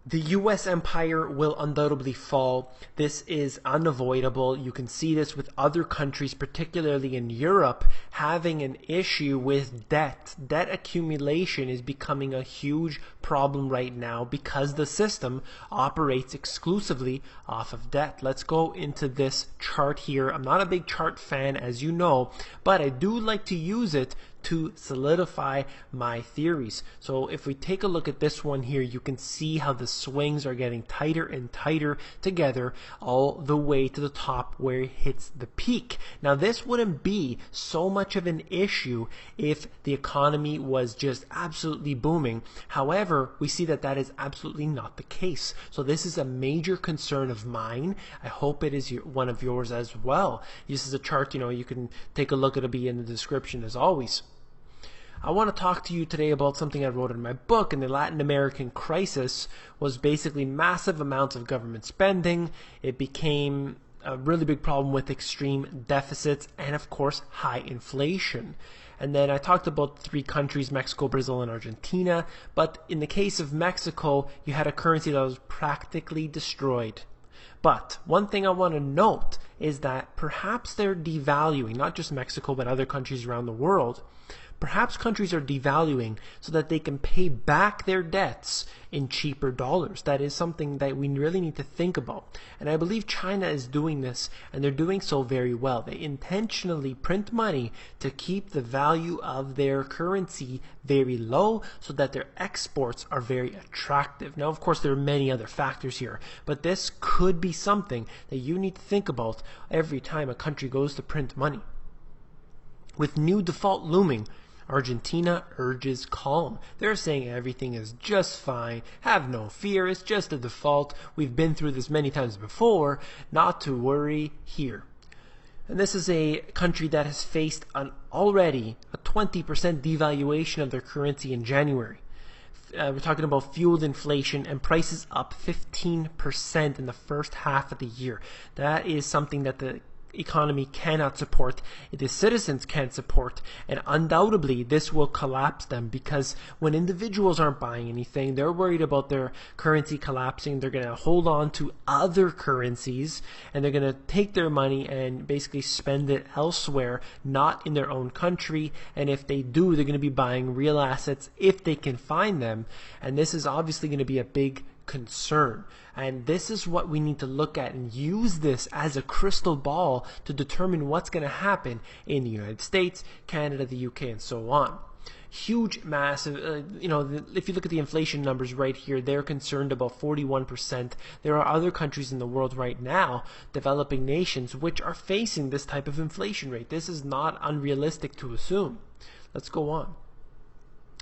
The US empire will undoubtedly fall. This is unavoidable. You can see this with other countries, particularly in Europe, having an issue with debt. Debt accumulation is becoming a huge problem right now because the system operates exclusively off of debt. Let's go into this chart here. I'm not a big chart fan, as you know, but I do like to use it to solidify my theories. So if we take a look at this one here, you can see how the swings are getting tighter and tighter together all the way to the top where it hits the peak. Now this wouldn't be so much of an issue if the economy was just absolutely booming. However, we see that that is absolutely not the case. So this is a major concern of mine. I hope it is one of yours as well. This is a chart, you can take a look. It'll be in the description as always. I want to talk to you today about something I wrote in my book, and the Latin American crisis was basically massive amounts of government spending. It became a really big problem with extreme deficits and, of course, high inflation. And then I talked about three countries, Mexico, Brazil, and Argentina. But in the case of Mexico, you had a currency that was practically destroyed. But one thing I want to note is that perhaps they're devaluing, not just Mexico, but other countries around the world. Perhaps countries are devaluing so that they can pay back their debts in cheaper dollars. That is something that we really need to think about. And I believe China is doing this, and they're doing so very well. They intentionally print money to keep the value of their currency very low so that their exports are very attractive. Now, of course, there are many other factors here, but this could be something that you need to think about every time a country goes to print money. With new default looming, Argentina urges calm. They're saying everything is just fine. Have no fear. It's just a default. We've been through this many times before. Not to worry here. And this is a country that has faced already a 20% devaluation of their currency in January. We're talking about fueled inflation and prices up 15% in the first half of the year. That is something that the economy cannot support, the citizens can't support, and undoubtedly this will collapse them, because when individuals aren't buying anything, they're worried about their currency collapsing. They're going to hold on to other currencies, and they're going to take their money and basically spend it elsewhere, not in their own country. And if they do, they're going to be buying real assets if they can find them, and this is obviously going to be a big concern. And this is what we need to look at and use this as a crystal ball to determine what's going to happen in the United States, Canada, the UK, and so on. Huge, massive, if you look at the inflation numbers right here, they're concerned about 41%. There are other countries in the world right now, developing nations, which are facing this type of inflation rate. This is not unrealistic to assume. Let's go on.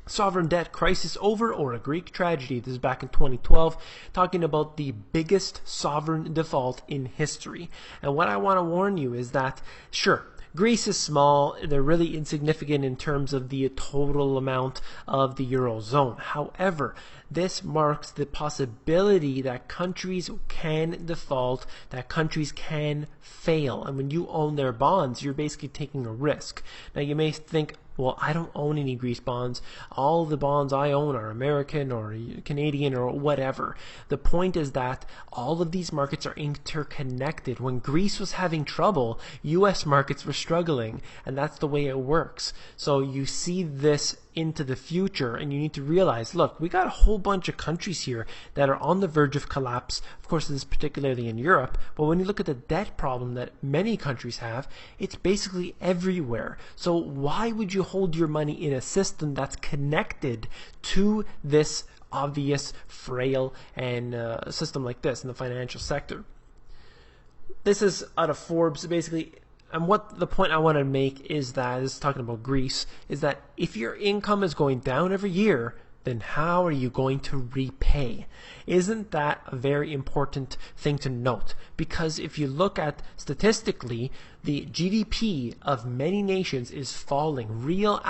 Sovereign debt crisis over, or a Greek tragedy. This is back in 2012, talking about the biggest sovereign default in history. And what I want to warn you is that, sure, Greece is small. They're really insignificant in terms of the total amount of the Eurozone. However, this marks the possibility that countries can default, that countries can fail. And when you own their bonds, you're basically taking a risk. Now, you may think, well, I don't own any Greece bonds. All the bonds I own are American or Canadian or whatever. The point is that all of these markets are interconnected. When Greece was having trouble, US markets were struggling, and that's the way it works. So you see this into the future, and you need to realize, look, we got a whole bunch of countries here that are on the verge of collapse. Of course, this is particularly in Europe, but when you look at the debt problem that many countries have, it's basically everywhere. So why would you hold your money in a system that's connected to this obvious, frail and system like this in the financial sector? This is out of Forbes, basically. And what the point I want to make is that, this is talking about Greece, is that if your income is going down every year, then how are you going to repay? Isn't that a very important thing to note? Because if you look at statistically, the GDP of many nations is falling. Real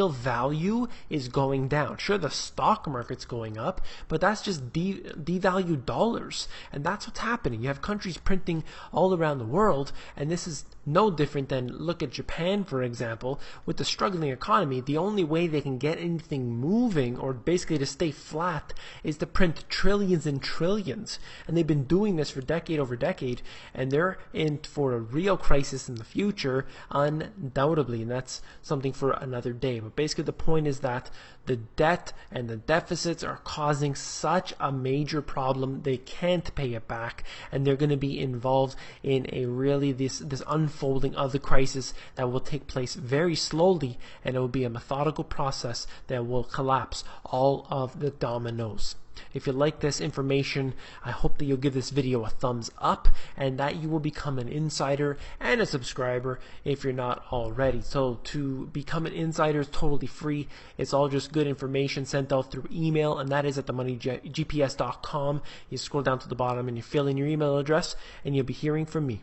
value is going down. Sure, the stock market's going up, but that's just devalued dollars. And that's what's happening. You have countries printing all around the world, and this is no different than, look at Japan, for example. With the struggling economy, the only way they can get anything moving, or basically to stay flat, is to print trillions and trillions. And they've been doing this for decade over decade, and they're in for a real crisis in the future, undoubtedly, and that's something for another day. But basically the point is that the debt and the deficits are causing such a major problem, they can't pay it back, and they're going to be involved in a really this unfolding of the crisis that will take place very slowly, and it will be a methodical process that will collapse all of the dominoes. If you like this information, I hope that you'll give this video a thumbs up and that you will become an insider and a subscriber if you're not already. So to become an insider is totally free. It's all just good information sent out through email, and that is at themoneygps.com. You scroll down to the bottom and you fill in your email address and you'll be hearing from me.